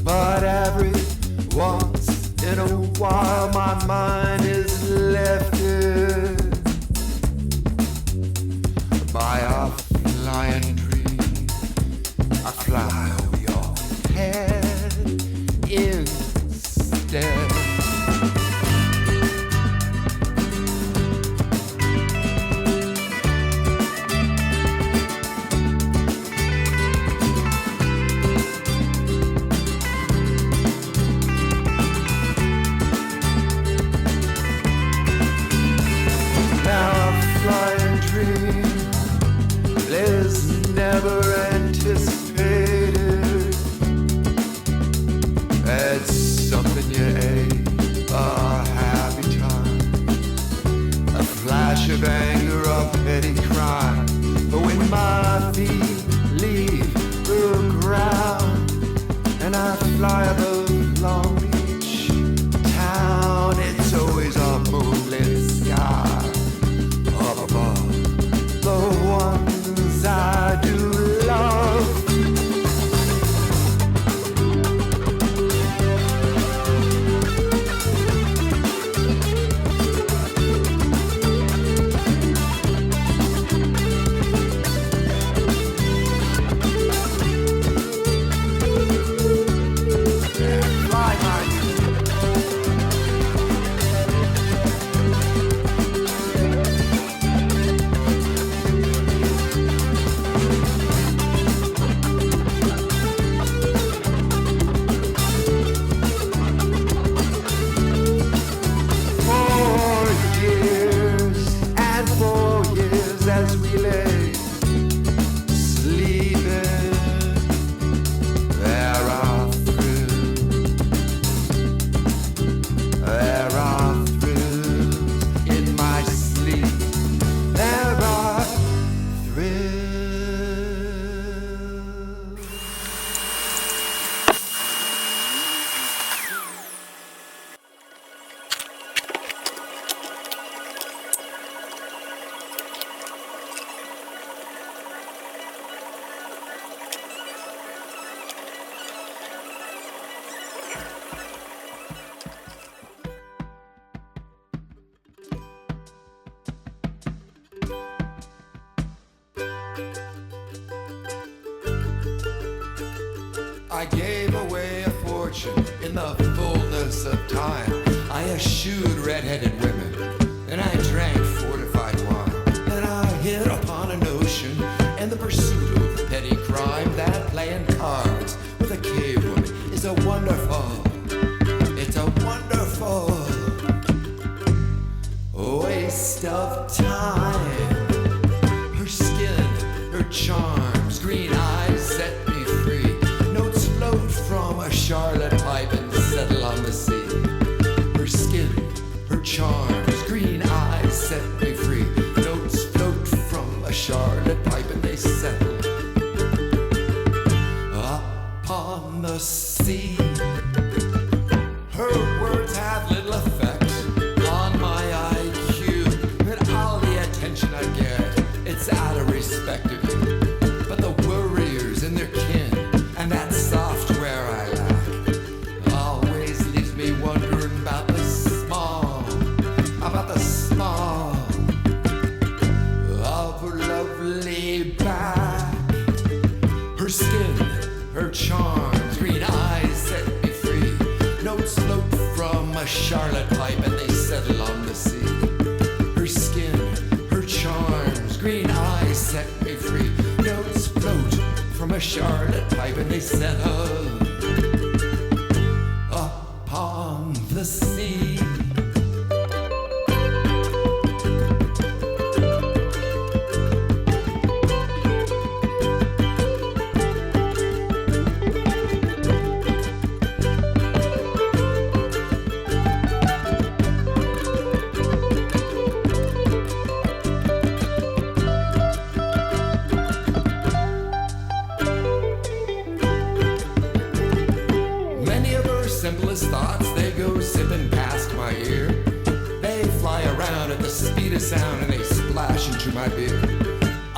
but every once in a while my mind is lifted by a flying dream. I fly over your head instead. Never anticipated. It's something you ate, a happy time, a flash of anger, a petty crime. But when my feet leave the ground and I fly above Long Beach town, it's always a moonlit sky up above the ones I do love. I gave away a fortune in the fullness of time. I eschewed red-headed women, and I drank fortified wine. And I hit upon a notion in the pursuit of petty crime that playing cards with a cave woman is a wonderful, it's a wonderful waste of time. Her skin, her charms, green eyes set me free. Notes float from a Charlotte pipe and settle on the sea. Her skin, her charms, green eyes set me free. Notes float from a Charlotte pipe and they settle upon the sea. Her words have little effect on my IQ, but all the attention I get, it's out of respect of you. But the warriors and their kin and that software I lack always leaves me wondering about the small of her lovely back. Her skin, her charms, green eyes set me free. Notes float from a Charlotte pipe and they settle on the sea. Her skin, her charms, green eyes set me free. Notes float from a Charlotte pipe and they settle upon the sea. Many of her simplest thoughts, they go zipping past my ear. They fly around at the speed of sound and they splash into my beer.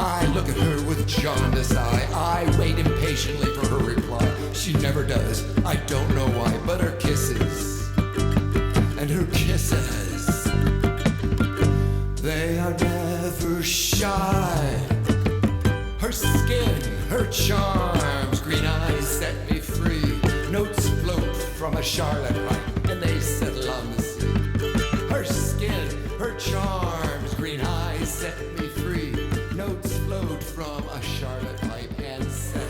I look at her with jaundiced eye. I wait impatiently for her reply. She never does. I don't know why, but her kisses and her kisses, they are never shy. Her skin, her charms, green eyes set me free. Notes float from a charlotte pipe and they settle on the sea. Her skin, her charms, green eyes set me free. Notes float from a charlotte pipe and settle.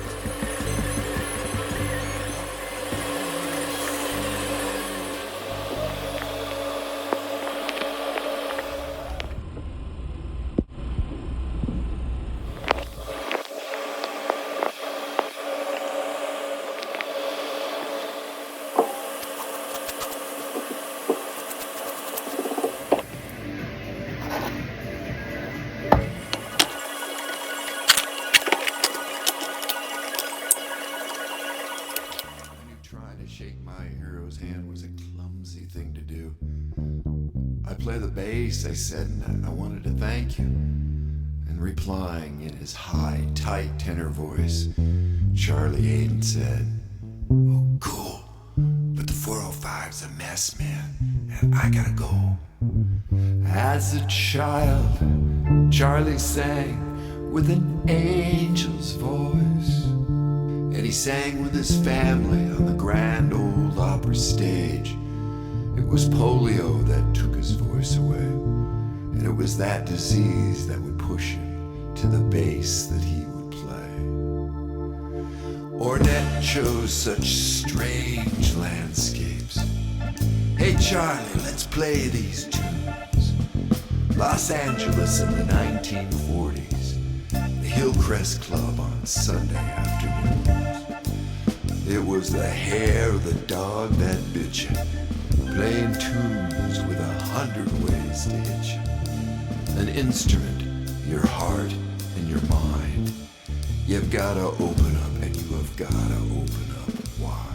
Shake my hero's hand was a clumsy thing to do. I play the bass, I said, and I wanted to thank you. And replying in his high, tight tenor voice, Charlie Hayden said, "Oh, cool, but the 405's a mess, man, and I gotta go." As a child, Charlie sang with an angel's voice. And he sang with his family on the grand old opera stage. It was polio that took his voice away, and it was that disease that would push him to the bass that he would play. Ornette chose such strange landscapes. "Hey Charlie, let's play these tunes." Los Angeles in the 1940s, the Hillcrest Club on Sunday afternoons. It was the hair of the dog that bit you, playing tunes with 100 ways to hit you. An instrument, your heart and your mind. You've gotta open up, and you have gotta open up wide.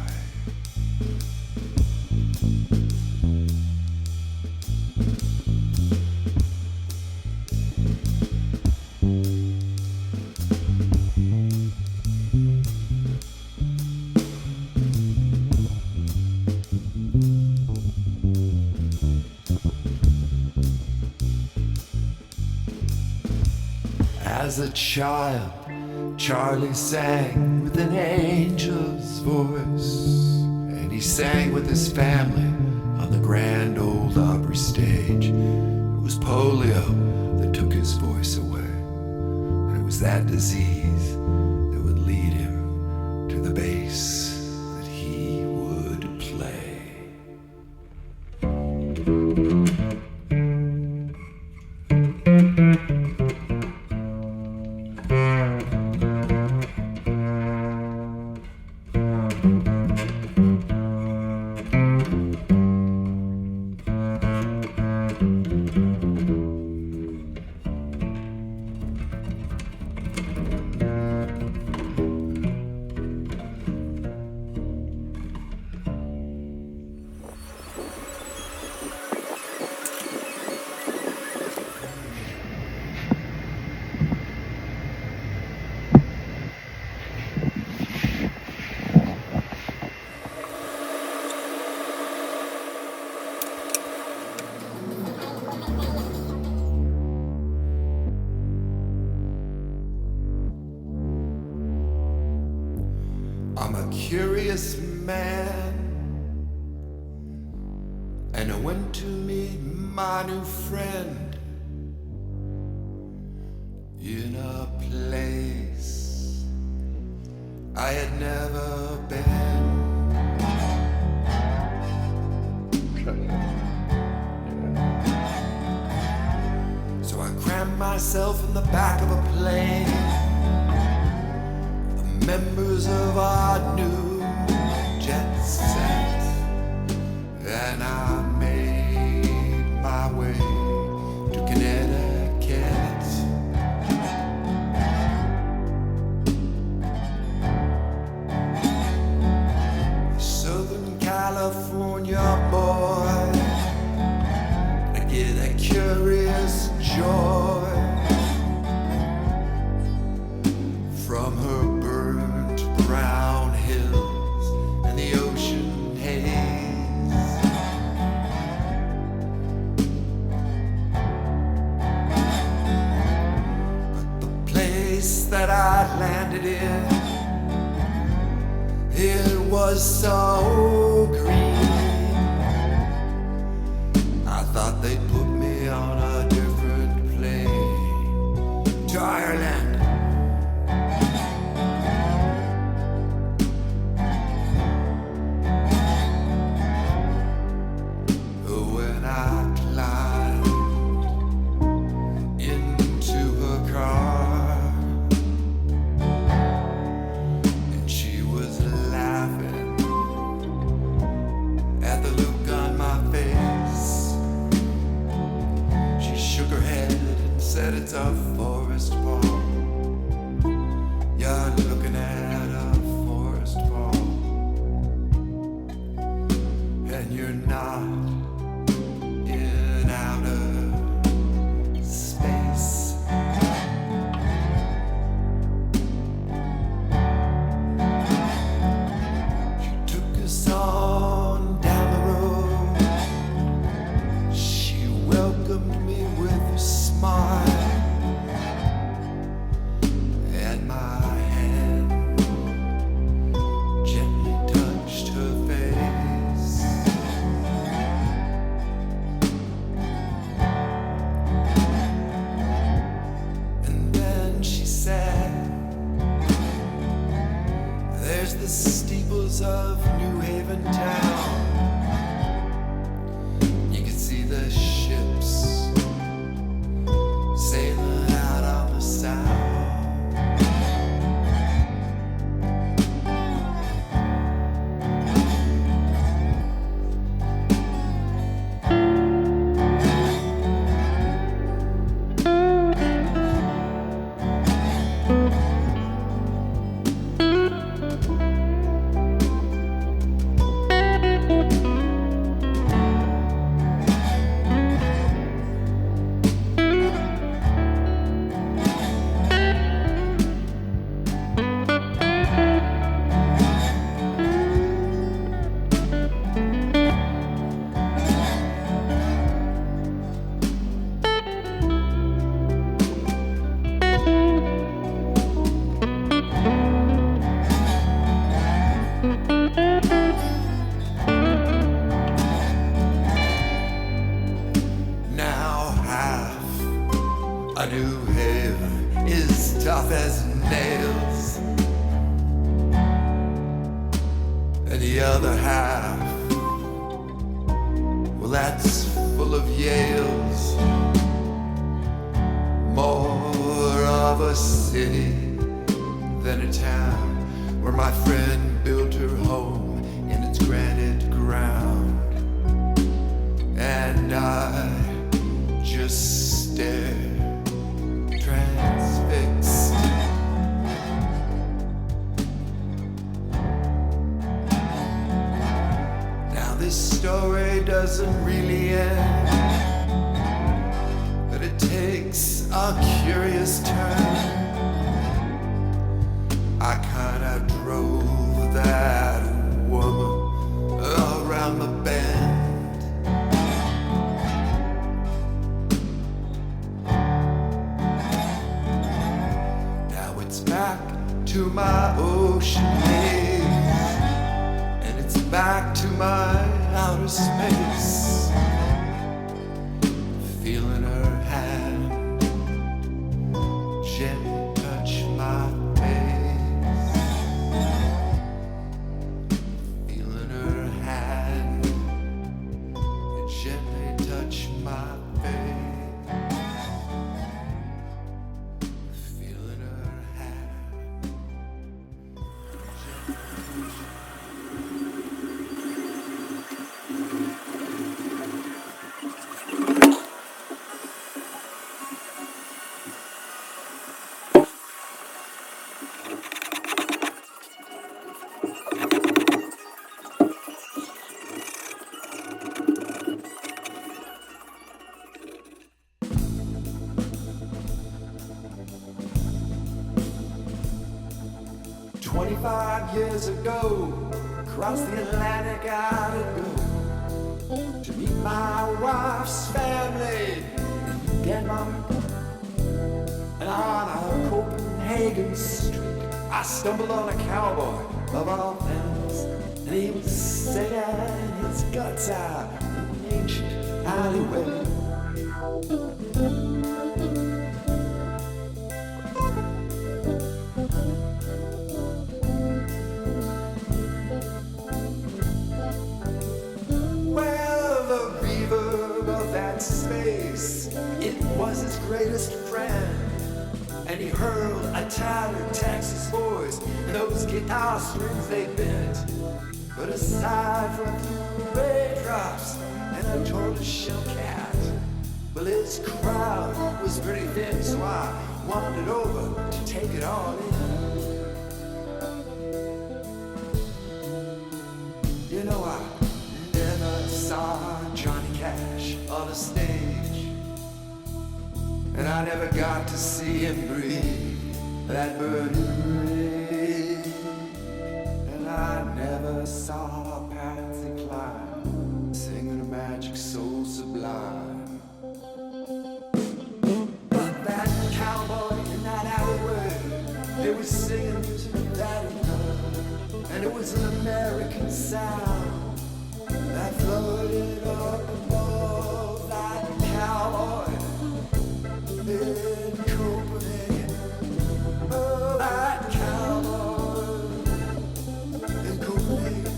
As a child, Charlie sang with an angel's voice, and he sang with his family on the grand old opera stage. It was polio that took his voice away, and it was that disease that would lead him to the bass that he would play. I'm a curious man, and I went to meet my new friend in a place I had never been. So I crammed myself in the back of a plane. Members of our new jet set, and I made my way to Connecticut. Southern California boy, I get a curious joy handed in. It was so green. I thought they'd put me on a different plane to Ireland. When I climbed into her car, and she was laughing at the look on my face. She shook her head and said, "It's a forest ball. You're looking at a forest ball, and you're not in outer space." She took us on down the road. She welcomed me with a smile, and my hand gently touched her face. And then she said, "There's the steeples of New Haven town. You can see the ships sailing out on the Sound. Now half a New Haven is tough as nails, and the other half, well, that's full of Yales. More of a city than a town, where my friend built her home in its granite ground. And I just stare, transfixed. Now this story doesn't really end, but it takes a curious turn. I kinda drove that woman around the bend. Back to my ocean maze, and it's back to my outer space. Feeling her hand gently touch my face. Feeling her hand gently touch my face. Years ago, across the Atlantic I'd go to meet my wife's family in Denmark. And on a Copenhagen street I stumbled on a cowboy of all things, and he was singing his guts out in an ancient alleyway. Well, the reverb of that space, it was his greatest friend. And he hurled a tattered Texas voice, and those guitar strings they bent. But aside from a few raindrops and a tortoiseshell cat, well, his crowd was pretty thin, so I wandered over to take it all in. You know, I never saw Johnny Cash on a stage, and I never got to see him breathe that burning rain. And I never saw Patsy Cline singing a magic soul sublime. But that cowboy in that alleyway, they were singing music that he loved, and it was an American sound that floated up above that cowboy in Copenhagen. Oh, that cowboy in Copenhagen.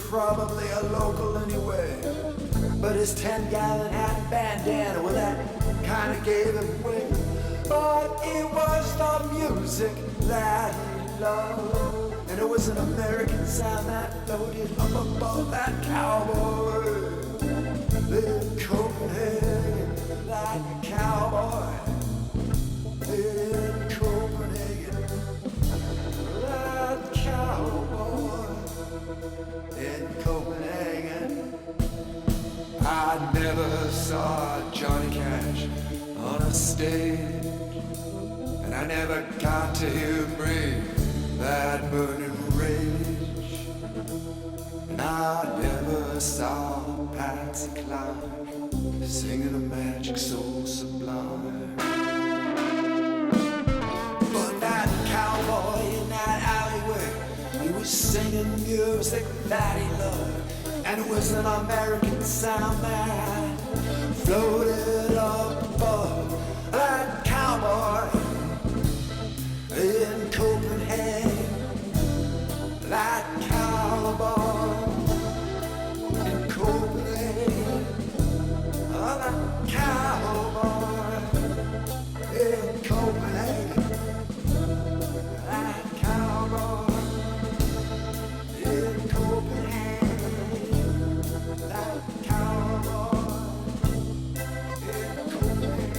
Probably a local anyway, but his 10-gallon hat and bandana, well, that kind of gave him away. But it was the music that he loved, and it was an American sound that floated up above that cowboy in Copenhagen. That cowboy in Copenhagen. That cowboy in Copenhagen. I never saw Johnny Cash on a stage, and I never got to hear him breathe that burning rage. And I never saw Patsy Cline singing a magic soul sublime. But that cowboy in that alleyway, he was singing music that he loved, and it was an American sound that floated up above that cowboy in Copenhagen. That cowboy in Copenhagen. Oh, that cowboy in Copenhagen. That cowboy in Copenhagen. That cowboy in Copenhagen.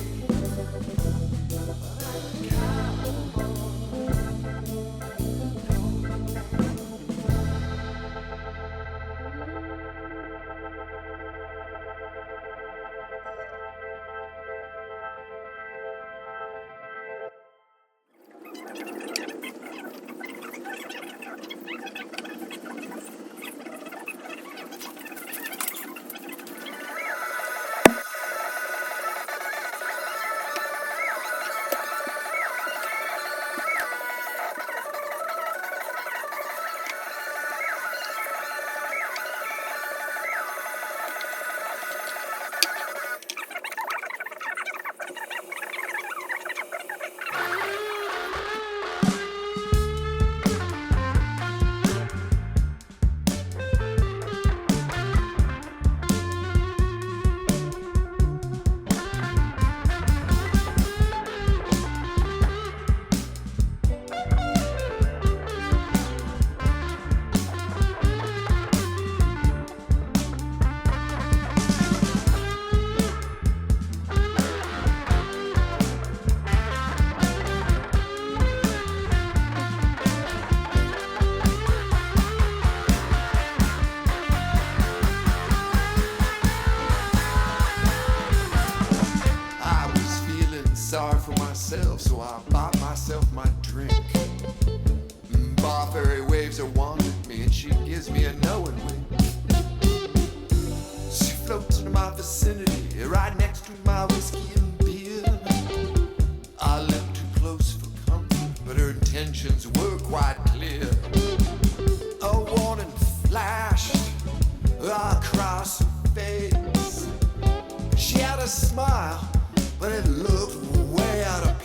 intentions were quite clear. A warning flashed across her face. She had a smile, but it looked way out of